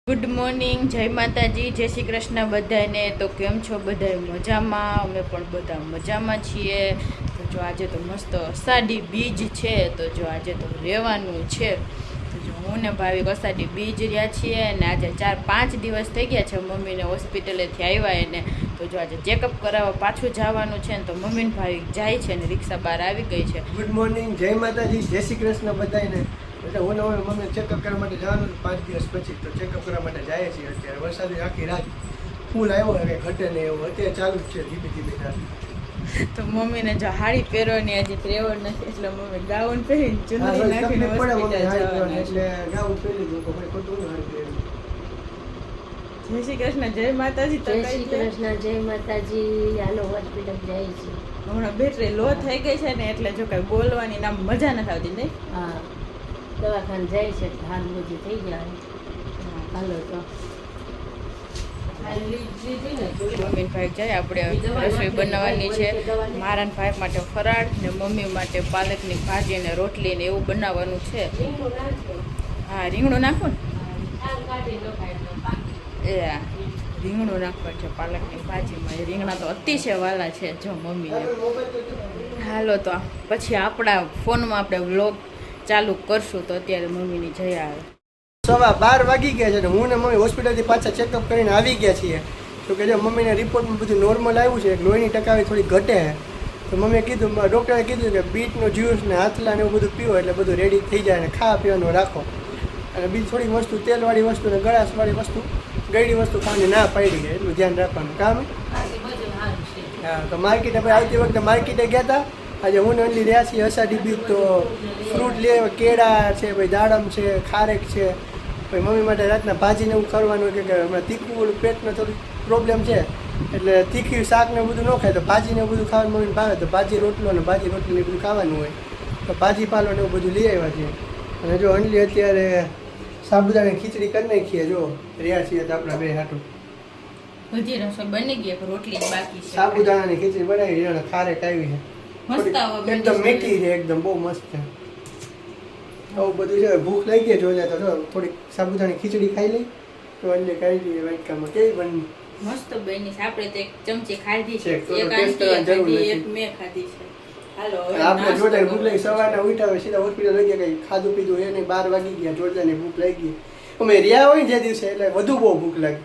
Good morning, જય માતાજી, જય શ્રી કૃષ્ણ બધાને। તો કેમ છો બધા? મજામાં? અમે પણ બધા મજામાં છીએ। તો જો આજે તો મસ્ત અષાઢી બીજ છે, તો જો આજે તો રહેવાનું છે। તો જો હું ને ભાવિક અષાઢી બીજ રહ્યા છીએ અને આજે 4-5 દિવસ થઈ ગયા છે મમ્મીને હોસ્પિટલેથી આવ્યા એને। તો જો આજે ચેકઅપ કરાવવા પાછું જવાનું છે ને તો મમ્મીને ભાવિક જાય છે ને રિક્ષા બહાર આવી ગઈ છે। ગુડ મોર્નિંગ, જય માતાજી, જય શ્રી કૃષ્ણ બધાને। એટલે હું મમ્મી ચેકઅપ કરવા માટે જવાનું 5 દિવસ પછી, તો ચેકઅપ કરવા માટે જાય છે। અત્યારે વરસાદ આખી રાત ફૂલ આવ્યો કે ઘટે નહીં એવું અત્યારે ચાલુ જ છે ધીમે ધીમે। તો મમ્મીને જો હાડી પહેરવાની હજી ત્રેવડ નથી એટલે મમ્મી ગાઉન પહેરીને ચુંદડી નાખીને હોસ્પિટલ જવાના છે। એટલે ગાઉન પહેરી લીધું તો ભાઈ ખોટું હાડી પહેરી। જય શ્રી કૃષ્ણ, જય માતાજી। તો જય શ્રી કૃષ્ણ, જય માતાજી। હાલો હોસ્પિટલ જાય છે। હમણાં બેટરી લો થઈ ગઈ છે ને એટલે જો કઈ બોલવાની નામ મજા નથી આવતી નહીં। હા, દવાખાને જાય છે, હાલ બધી થઈ જાય। હાલો તો મમ્મી ભાઈ જાય, આપણે રસોઈ બનાવવાની છે। મારા ભાઈ માટે ફરાળ ને મમ્મી માટે પાલકની ભાજી ને રોટલી ને એવું બનાવવાનું છે। હા, રીંગણું નાખો ને, એ રીંગણું નાખવા છે પાલકની ભાજીમાં। એ રીંગણા તો અતિશય વાલા છે જો મમ્મીને। હાલો તો પછી આપણા ફોનમાં આપણે વ્લોગ ચાલુ કરશું। તો અત્યારે મમ્મીની જયા આવે। 12:15 વાગી ગયા છે ને હું ને મમ્મી હોસ્પિટલથી પાછા ચેકઅપ કરીને આવી ગયા છીએ। તો કે મમ્મીને રિપોર્ટમાં બધું નોર્મલ આવ્યું છે, લોહીની ટકાવારી થોડી ઘટે છે। તો મમ્મીએ કીધું, ડૉક્ટરે કીધું કે બીટનો જ્યુસ ને હાથલા ને એવું બધું પીવો એટલે બધું રેડી થઈ જાય ને ખાવા પીવાનું રાખો। અને બીજી થોડી વસ્તુ તેલવાળી વસ્તુ ને ગળાશવાળી વસ્તુ ગળી વસ્તુ ખાવાની ના પાડી છે, એટલું ધ્યાન રાખવાનું કામ। હા, તો માર્કેટ આપણે આવતી વખતે માર્કેટે ગયા હતા। આજે હું ને અંજલી રહ્યા છીએ અષાઢી બીજ, તો ફ્રૂટ લે, કેળા છે, ભાઈ દાડમ છે, ખારેક છે, ભાઈ મમ્મી માટે રાતના ભાજીને એવું કરવાનું કે હમણાં તીખું પેટનો થોડું પ્રોબ્લેમ છે એટલે તીખી શાક ને બધું ન ખાય તો ભાજીને બધું ખાવાનું મમ્મીને ભાવે તો ભાજી રોટલો ને ભાજી રોટલી બધું ખાવાનું હોય તો ભાજી પાલો ને એવું બધું લઈ આવ્યા છીએ। અને જો અંજલી અત્યારે સાબુદાણાની ખીચડી કરી નાખીએ, જો રહ્યા છીએ તો આપણા બે હાટું બધી રસોઈ બની ગઈ, રોટલી બાકી છે। સાબુદાણાની ખીચડી બનાવી છે, ખારેક આવી છે, એકદમ મીઠી છે, એકદમ બહુ મસ્ત છે। આવું બધું છે, ભૂખ લાગી ગઈ જોઈએ તો થોડીક સાબુદાણાની ખીચડી ખાઈ લઈ તો અંજલી ખાઈ લઈએ વાટકામાં। કેવી બની? મસ્ત બની છે। આપણે તો એક ચમચી ખાધી છે, એક એક આંટી એક મેં ખાધી છે। હાલો આપણે જોરદાર ભૂખ લાગી, સવારના ઉઠ્યા સીધા હોસ્પિટલ લઈ ગયા, કઈ ખાધું પીધું એ નહીં, 12 વાગી ગયા, જોરદારની ભૂખ લાગી। અમે રહ્યા હોય જે દિવસે એટલે વધુ બહુ ભૂખ લાગે।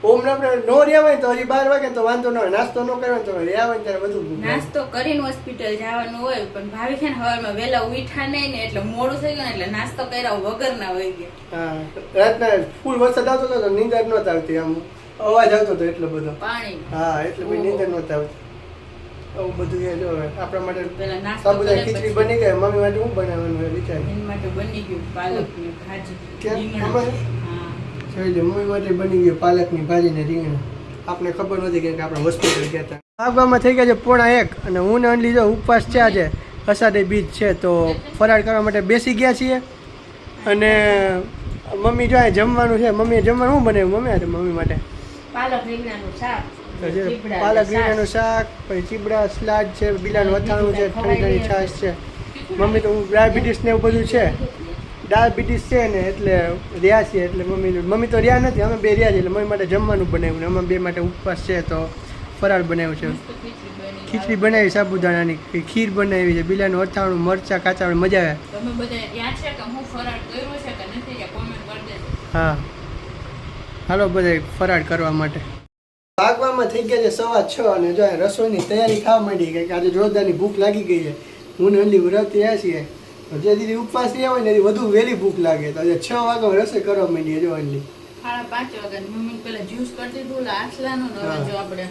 ઓમ આપણે નો રહ્યા હોય તો હજી 12 વાગે તો વાંધો ન હોય, નાસ્તો ન કરવાનો તો રહ્યા હોય ત્યારે વધુ ભૂખ લાગે। નાસ્તો કરીને હોસ્પિટલ જવાનું હોય પણ ભાવી છે ને હવારમાં વહેલા ઉઠ્યા નહીં ને એટલે મોડું થઈ ગયું એટલે નાસ્તો કર્યા વગર ના હોય ગયા। હા, રાતના ફૂલ વરસાદ આવતો હતો તો નીંદર નહોતી આવતી, આમ અવાજ આવતો હતો એટલો બધો પાણી। હા, એટલે પછી નીંદર નહોતી આવતી। આવું બધું એ જો આપણા માટે પેલા નાસ્તો સાબુદાણાની ખીચડી બની ગઈ, મમ્મી માટે શું બનાવવાનું હોય વિચાર? એની માટે બની ગયું પાલકની ભાજી, રીંગણા। હા જોઈ લે, મમ્મી માટે બની ગયું પાલકની ભાજી ને રીંગણા। આપણે ખબર નહોતી કે આપણે હોસ્પિટલ ગયા હતા। આગવામાં થઈ ગયા છે 1:30 અને હું ને અંજલી જો ઉપવાસ છે, આજે અષાઢી બીજ છે તો ફરાળ કરવા માટે બેસી ગયા છીએ। અને મમ્મી જો આ જમવાનું છે, મમ્મીએ જમવાનું શું બનાવ્યું મમ્મી માટે? પાલક રીંગણાનું શાક, પાલક રીંગણાનું શાક, પછી ચીબડા, સલાડ છે, બીલાનું અથાણું છે, ઠંડી છાશ છે। મમ્મી તો ડાયાબિટીસ ને એવું બધું છે, ડાયાબિટીસ છે ને એટલે રહ્યા છીએ, એટલે મમ્મી તો રહ્યા નથી, અમે બે રહ્યા છીએ એટલે મમ્મી માટે જમવાનું બનાવ્યું ને અમે બે માટે ઉપવાસ છે તો ફરાળ બનાવ્યું છે। ખીચડી બનાવી, સાબુદાણાની ખીર બનાવી છે, બીલાનું અથાણું, મરચાં, કાચા, મજા આવે। તમે બધા યાદ છે કે હું ફરાળ કર્યો છે કે નથી કે કોમેન્ટ કરી દેજો। હા, હાલો બધા ફરાળ કરવા માટે ભાગવામાં થઈ ગયા છે 6:15 અને જો રસોઈની તૈયારી થવા માંડી કે આજે જોરદારની ભૂખ લાગી ગઈ છે। હું ને અંજલી વ્રત રહ્યા છીએ, જે દીદી ઉપવાસ રહ્યા હોય ને એની વધુ વહેલી ભૂખ લાગે તો આજે 6 વાગે રસોઈ કરવા માંડીએ। જો અંજલી 5:30 વાગે મમ્મી પેલા જ્યુસ કરી દીધું આસલાનું ને હવે જો આપણે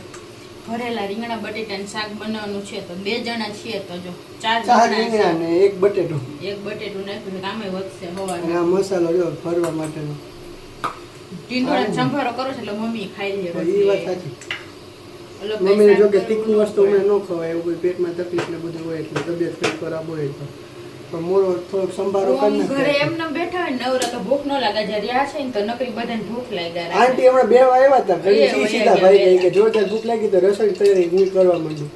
ભરેલા રીંગણા બટેટાનું શાક બનાવવાનું છે તો 2 જણા છીએ તો જો 4 રીંગણા ને એક બટેટું નાખ્યું કામે વધશે હવારે। આ મસાલો જો ભરવા માટેનો ટીંડોળા સંભારો કરો છો એટલે મમ્મી ખાઈ લે। એ વાત સાચી, મમ્મીને જો કે તીખું વસ્તુ અમે ન ખવાય, એવું કોઈ પેટમાં તકલીફ ને બધું હોય એટલે તબિયત કંઈ ખરાબ હોય તો મોરો થોડોક સંભારો કરી નાખે। ઘરે એમને બેઠા હોય નવરા તો ભૂખ ન લાગે, જ્યારે રહ્યા છે ને તો નકરી બધાને ભૂખ લાગે। આંટી હમણાં 2 આવ્યા હતા, ઘડી સીધા ભાઈ ગઈ કે જોરદાર ભૂખ લાગી તો રસોઈ તૈયારી હું કરવા માંડ્યું।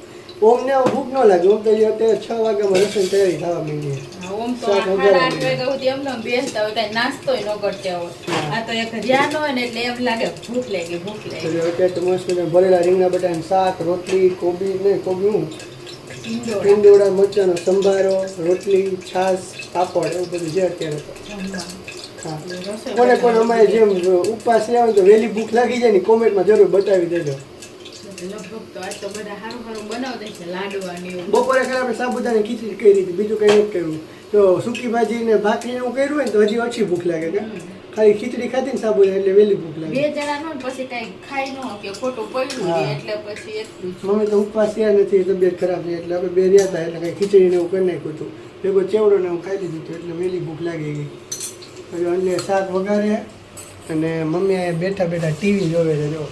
ઓમને ભૂખ ન લાગે, ઓમ તો અત્યારે 6 વાગ્યામાં રસોઈ તૈયારી થવા માંડી। ઓમ તો શાક 8:30 વઘારેલું. વાગ્યા સુધી એમને બેસતા હોય કઈ નાસ્તોય ન કરતા હોય હા. આ તો એક રહ્યા ન હોય ને એટલે એમ લાગે ભૂખ લાગી એટલે અત્યારે તો મસ્ત મજાના ભરેલા રીંગણા બટાકાનું શાક, રોટલી, કોબી હું ઈંડોળા ઈંડોળા મરચાંનો સંભારો, રોટલી, છાશ, પાપડ એવું બધું છે અત્યારે તો. જમવાનું. હા રસોઈ કોને કોને અમારે બનાવવાની. જેમ ઉપવાસ રહ્યા હોય તો વહેલી ભૂખ લાગી જાય ને કોમેન્ટમાં જરૂર બતાવી દેજો. લગભગ તો આજ તો બધા સારું બનાવતા છે લાડવા ને એવું. બપોરે ખાલી આપણે સાબુદાણાની ખીચડી કરી હતી, બીજું કંઈ નથી કર્યું. તો સૂકી ભાજી ને ભાખરી એવું કર્યું હોય ને તો હજી ઓછી ભૂખ લાગે કે ખાલી ખીચડી ખાધી ને સાબુદાણા એટલે વહેલી ભૂખ લાગે. બે જણા નો પછી કઈ ખાઈ ન કે ખોટું પડ્યું હા. રહે એટલે પછી એટલું જ. મમ્મી તો ઉપવાસ થયા નથી, તબિયત ખરાબ છે એટલે આપણે બે રહ્યા હતા એટલે કંઈ ખીચડી ને એવું કરી નાખ્યું હતું. ભેગો ચેવડો ને એવું ખાઈ લીધું હતું એટલે વહેલી ભૂખ લાગી ગઈ. હવે અન્ય શાક વઘારે અને મમ્મી અહીંયા બેઠા બેઠા ટીવી જોવે છે. જો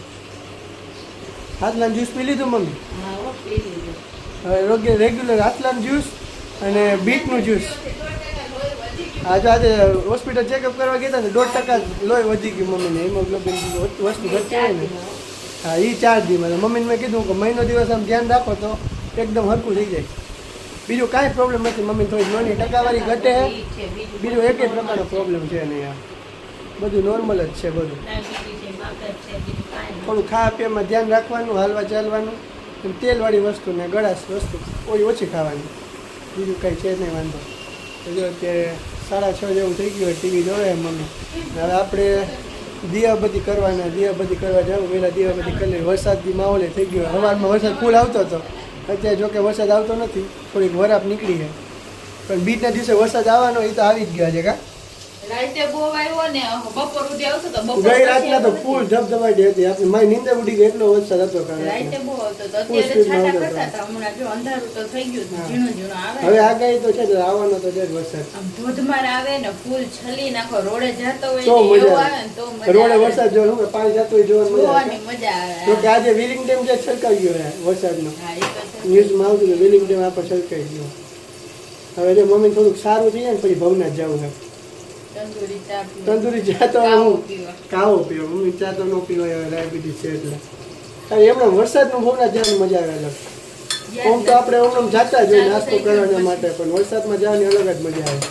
હાથલાનું જ્યુસ પી લીધું મમ્મી? હા હો, પી લીધું. હવે રેગ્યુલર હાથલાનું જ્યુસ અને બીટનું જ્યુસ. આજે હોસ્પિટલ ચેકઅપ કરવા ગયા હતા ને 1.5% લોહી વધી ગયું મમ્મીને. હિમોગ્લોબિન વસ્તુ ઘટતી હોય ને હા એ 4 દીમાં. મમ્મીને મેં કીધું કે મહિનો દિવસ આમ ધ્યાન રાખો તો એકદમ હરખું થઈ જાય. બીજું કાંઈ પ્રોબ્લેમ નથી. મમ્મીને થોડી નાની ટકાવારી ઘટે છે, ઈ છે, બીજું એક પ્રકારનો પ્રોબ્લેમ છે નહીં. આ બધું નોર્મલ જ છે. બધું ડાયાબિટીસ છે, બાકર છે, બીજું કાંઈ નહીં. થોડું ખાવા પીવામાં ધ્યાન રાખવાનું, હાલવા ચાલવાનું, અને તેલવાળી વસ્તુ ને ગળાશ વસ્તુ ઓછી ખાવાની. બીજું કાંઈ છે નહીં વાંધો. તો જો અત્યારે 6:30 જેવું થઈ ગયું હોય, ટીવી જોવે મમ્મી. હવે આપણે દિયાબત્તી કરવા જાવ. પહેલાં દિયાબત્તી કરી લઈએ. વરસાદની માહોલ થઈ ગયો. સવારમાં વરસાદ ફૂલ આવતો હતો, અત્યારે જોકે વરસાદ આવતો નથી, થોડીક વરાપ નીકળી છે. પણ બીજના દિવસે વરસાદ આવવાનો એ તો આવી જ ગયા છે. કા રાતે બહુ આવ્યો ને બપોર સુધી આવતો તો બપોર ગઈ પછી રાતના તો આવતો ફૂલ ધબધબાટી હતી. આપણે મારી નીંદર ઉડી ગઈ એટલો વરસાદ હતો. રાતે બહુ આવતો તો ફૂલ અત્યારે સ્પીડમાં છાંટા આવતો કરતા હતો. હતા હમણાં જો અંધારું તો થઈ ગયું હા. ઝીણું ઝીણું આવે હવે આગાહી તો છે જ, આવવાનો તો છે જ વરસાદ. આમ ધોધમાર આવે ને ફૂલ છલી નાખો રોડે જાતો હોય તો ને એવું મજા આવે ને તો આવે. મજા રોડે આવે. વરસાદ જોવાનું કે પાણી જતું હોય જોવાનું મજા આવે. જોવાની મજા આવે તો કે આજે વિલિંગ ડેમ જે છલકાઈ ગયો છે વરસાદનો, હા એ તો છે. ન્યૂઝમાં આવતું હતું વિલિંગ ડેમ આપણે છલકાઈ ગયો. હવે જો મમ્મી થોડુંક સારું થઈ જાય ને પછી ભવનાથ જવું છે. તંદૂરી ચા પીવા. તંદૂરી ચા તો કાવો હું પીવા. કાવો પીવો. મમ્મી ચા તો ન પીવાય, હવે ડાયાબિટીસ છે એટલે. ખાલી એમણે વરસાદનું ભવનાથ જવાની મજા આવે અલગ. આમ તો આપણે ઓમ જાતા જ હોય નાસ્તો કરવા માટે, પણ વરસાદમાં જવાની અલગ જ મજા આવે.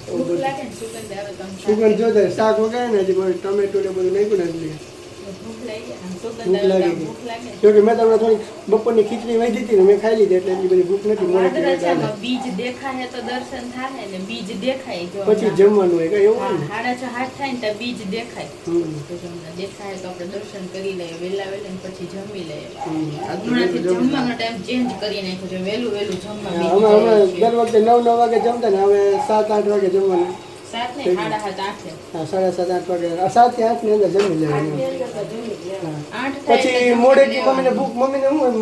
ભૂખ લાગે ને સુગંધ આવે તો આમ સુગંધ જોતા શાક વગાડે ને હજી મારે ટમેટું ને બધું નાખ્યું ને એટલે ભૂખ લાગી આમ સુગંધ ભૂખ આવે તો લાગી આમ ગઈ. ભૂખ લાગે. જોકે મેં તમને થોડીક બપોરની ખીચડી વહી દીધી ને મેં ખાઈ લીધી એટલે એટલી બધી ભૂખ નથી. મોડેથી વાદળા છે ચાલે. આમાં બીજ દેખાય તો દર્શન થાય ને બીજ દેખાય જો પછી જમવાનું હોય કઈ એવું હા, હોય ને. 7:30 થાય ને તો બીજ દેખાય હમ. તો જો હમણાં દેખાય તો આપણે દર્શન કરી લઈએ વહેલા ને પછી જમી લઈએ આ તો હમણાંથી જમવાનું. જમવાનો ટાઈમ ચેન્જ કરી નાખ્યો છે વહેલું જમવા હા, બેસી હમણાં જઈએ દર વખતે 9 વાગે જમતા ને હવે 7-8 વાગે જમવાનું. છીએ. 7 ને 7:30 હા 7:30-8 વાગે 7 થી 8 ની અંદર જમી લેવાનું. હા. 8 થાય પછી એટલે મોડેથી જમી મમ્મીને ભૂખ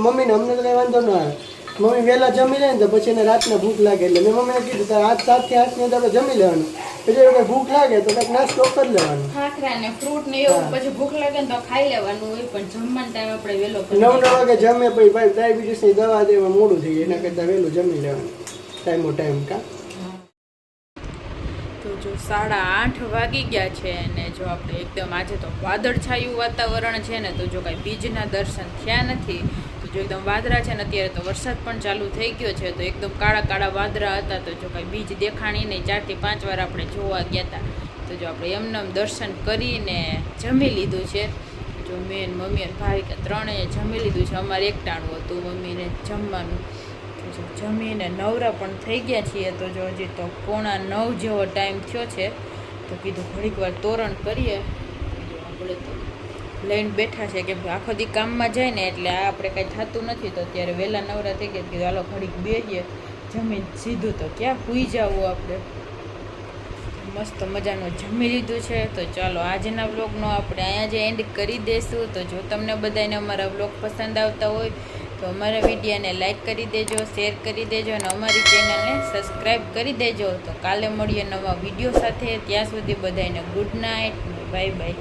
મમ્મીને અમને તો કઈ વાંધો ન આવે. મમ્મી વહેલા જમી લે ને તો પછી એને રાતના ભૂખ લાગે એટલે મેં મમ્મીને કીધું તારે 7 થી 8 ની અંદર આપણે જમી લેવાનું. પછી એવું કઈ ભૂખ લાગે તો કંઈક નાસ્તો કરી લેવાનો. ખાખરા ને ફ્રૂટ ને એવું હા. પછી ભૂખ લાગે ને તો ખાઈ લેવાનું હોય પણ જમવાનો ટાઈમ આપણે વહેલો કરી 9 વાગે જમે પછી ભાઈ ડાયાબિટીસની દવા દેવા મોડું થઈ જાય એના કરતાં વહેલું જમી લેવાનું ટાઈમ કા. તો જો 8:30 વાગી ગયા છે અને જો આપણે એકદમ આજે તો વાદળછાયું વાતાવરણ છે ને તો જો કાંઈ બીજના દર્શન થયા નથી તો જો એકદમ વાદળા છે ને અત્યારે તો વરસાદ પણ ચાલુ થઈ ગયો છે તો એકદમ કાળા કાળા વાદળા હતા તો જો કાંઈ બીજ દેખાણી નહીં 4 થી 5 વાર આપણે જોવા ગયા હતા તો જો આપણે એમનેમ દર્શન કરીને જમી લીધું છે. જો મેં મમ્મી અને ભાવિકા ત્રણેય જમી લીધું છે. અમારે એકટાણું હતું મમ્મીને જમવાનું. જમીને નવરા પણ થઈ ગયા છીએ તો જો હજી તો 8:45 જેવો ટાઈમ થયો છે તો કીધું ઘડીક વાર તોરણ કરીએ. જો આપણે તો લઈને બેઠા છે કેમ કે આખો દી કામમાં જાય ને એટલે આ આપણે કાંઈ થતું નથી તો અત્યારે વહેલા નવરા થઈ ગયા કીધું હાલો ઘડીક બેસીએ જમીન સીધું તો ક્યાં સૂઈ જવું આપણે. મસ્ત મજાનું જમી લીધું છે તો ચાલો આજના વ્લોગનો આપણે અહીંયા જ એન્ડ કરી દઈશું. તો જો તમને બધાને અમારા વ્લોગ પસંદ આવતા હોય તો અમારા વિડીયોને લાઈક કરી દેજો, શેર કરી દેજો અને અમારી ચેનલને સબસ્ક્રાઈબ કરી દેજો. તો કાલે મળીએ નવા વિડીયો સાથે. ત્યાં સુધી બધાને ગુડ નાઇટ, બાય બાય.